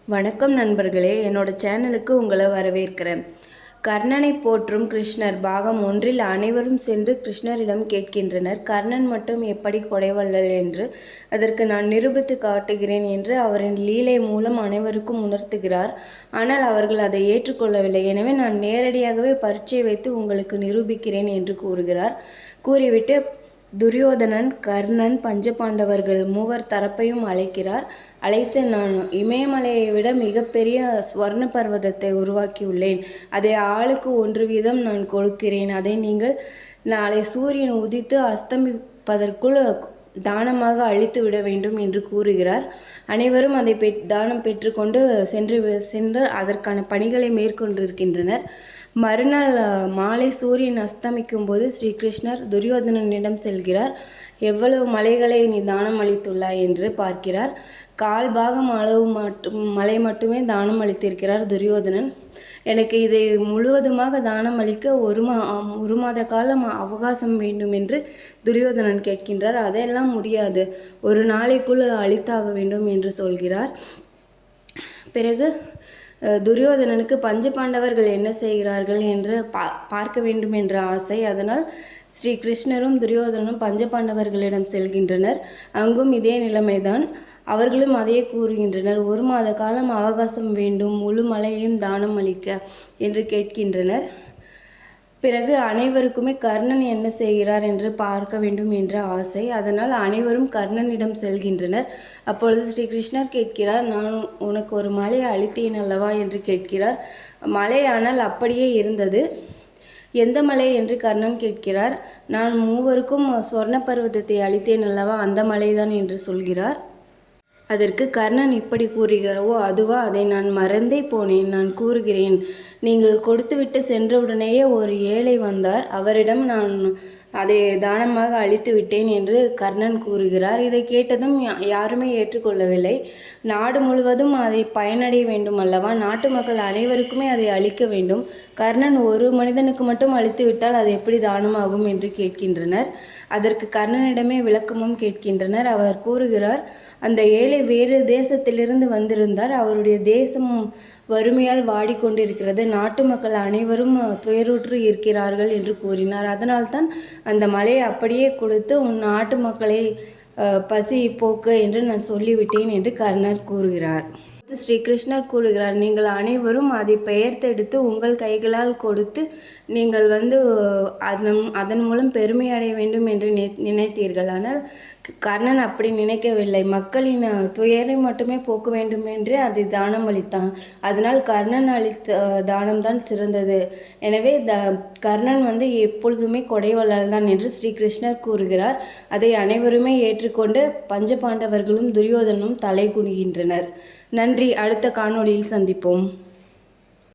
வணக்கம் நண்பர்களே, என்னோட சேனலுக்கு உங்களை வரவேற்கிறேன். கர்ணனை போற்றும் கிருஷ்ணர் பாகம் 1 அனைவரும் சென்று கிருஷ்ணரிடம் கேட்கின்றனர். கர்ணன் மட்டும் எப்படி கொடைவள்ளல் என்று அதற்கு நான் நிரூபித்து காட்டுகிறேன் என்று அவரின் லீலை மூலம் அனைவருக்கும் உணர்த்துகிறார். ஆனால் அவர்கள் அதை ஏற்றுக்கொள்ளவில்லை. எனவே நான் நேரடியாகவே பரீட்சை வைத்து உங்களுக்கு நிரூபிக்கிறேன் என்று கூறுகிறார். கூறிவிட்டு துரியோதனன், கர்ணன், பஞ்சபாண்டவர்கள் மூவர் தரப்பையும் அழைக்கிறார். அழைத்து, நான் இமயமலையை விட மிகப்பெரிய ஸ்வர்ண பர்வதத்தை உருவாக்கியுள்ளேன். அதை ஆளுக்கு 1 வீதம் நான் கொடுக்கிறேன். அதை நீங்கள் நாளை சூரியன் உதித்து அஸ்தமிப்பதற்குள் தானமாக அழித்து விட வேண்டும் என்று கூறுகிறார். அனைவரும் அதை தானம் பெற்றுக்கொண்டு சென்று அதற்கான பணிகளை மேற்கொண்டிருக்கின்றனர். மறுநாள் மாலை சூரியன் அஸ்தமிக்கும் போது ஸ்ரீகிருஷ்ணர் துரியோதனனிடம் செல்கிறார். எவ்வளவு மலைகளை நீ தானம் அளித்துள்ளாய் என்று பார்க்கிறார். 1/4 பாகம் அளவு மலை மட்டுமே தானம் அளித்திருக்கிறார் துரியோதனன். எனக்கு இதை முழுவதுமாக தானம் அளிக்க ஒரு மாத காலம் அவகாசம் வேண்டும் என்று துரியோதனன் கேட்கின்றார். அதெல்லாம் முடியாது, ஒரு நாளைக்குள் அளித்தாக வேண்டும் என்று சொல்கிறார். பிறகு துரியோதனனுக்கு பஞ்சபாண்டவர்கள் என்ன செய்கிறார்கள் என்று பார்க்க வேண்டும் என்ற ஆசை. அதனால் ஸ்ரீ கிருஷ்ணரும் துரியோதனனும் பஞ்சபாண்டவர்களிடம் செல்கின்றனர். அங்கும் இதே நிலைமைதான். அவர்களும் அதையே கூறுகின்றனர். 1 மாத காலம் அவகாசம் வேண்டும், முழு மலையையும் தானம் அளிக்க என்று கேட்கின்றனர். பிறகு அனைவருக்குமே கர்ணன் என்ன செய்கிறார் என்று பார்க்க வேண்டும் என்ற ஆசை. அதனால் அனைவரும் கர்ணனிடம் செல்கின்றனர். அப்பொழுது ஸ்ரீ கிருஷ்ணர் கேட்கிறார், நான் உனக்கு ஒரு மலையை அளித்தேன் அல்லவா என்று கேட்கிறார். மலையானால் அப்படியே இருந்தது. எந்த மலை என்று கர்ணன் கேட்கிறார். நான் மூவருக்கும் சொர்ண பர்வதத்தை அளித்தேன் அல்லவா, அந்த மலைதான் என்று சொல்கிறார். அதற்கு கர்ணன் இப்படி கூறுகிறாவோ, அதுவா, அதை நான் மறந்தே போனேன். நான் கூறுகிறேன், நீங்கள் கொடுத்துவிட்டு சென்றவுடனேயே ஒரு ஏழை வந்தார். அவரிடம் நான் அதை தானமாக அளித்து விட்டேன் என்று கர்ணன் கூறுகிறார். இதை கேட்டதும் யாருமே ஏற்றுக்கொள்ளவில்லை. நாடு முழுவதும் அதை பயனடைய வேண்டும் அல்லவா, நாட்டு மக்கள் அனைவருக்குமே அதை அளிக்க வேண்டும். கர்ணன் ஒரு மனிதனுக்கு மட்டும் அளித்து விட்டால் அது எப்படி தானமாகும் என்று கேட்கின்றனர். அதற்கு கர்ணனிடமே விளக்கமும் கேட்கின்றனர். அவர் கூறுகிறார், அந்த ஏழை வேறு தேசத்திலிருந்து வந்திருந்தார். அவருடைய தேசம் வறுமையால் வாடிக்கொண்டிருக்கிறது. நாட்டு மக்கள் அனைவரும் துயருற்று இருக்கிறார்கள் என்று கூறினார். அதனால்தான் அந்த மலையை அப்படியே கொடுத்து உன் நாட்டு மக்களை பசி போக்கு என்று நான் சொல்லிவிட்டேன் என்று கர்ணர் கூறுகிறார். ஸ்ரீ கிருஷ்ணர் கூறுகிறார், நீங்கள் அனைவரும் அதை பெயர்த்தெடுத்து உங்கள் கைகளால் கொடுத்து நீங்கள் அதன் மூலம் பெருமை அடைய வேண்டும் என்று நினைத்தீர்கள். ஆனால் கர்ணன் அப்படி நினைக்கவில்லை. மக்களின் துயரை மட்டுமே போக்க வேண்டும் என்று அதை தானம் அளித்தான். அதனால் கர்ணன் அளித்த தானம்தான் சிறந்தது. எனவே கர்ணன் எப்பொழுதுமே கொடைவள்ளல் தான் என்று ஸ்ரீ கிருஷ்ணர் கூறுகிறார். அதை அனைவருமே ஏற்றுக்கொண்டு பஞ்சபாண்டவர்களும் துரியோதனும் தலை குனிகின்றனர். நன்றி. அடுத்த காணொளியில் சந்திப்போம்.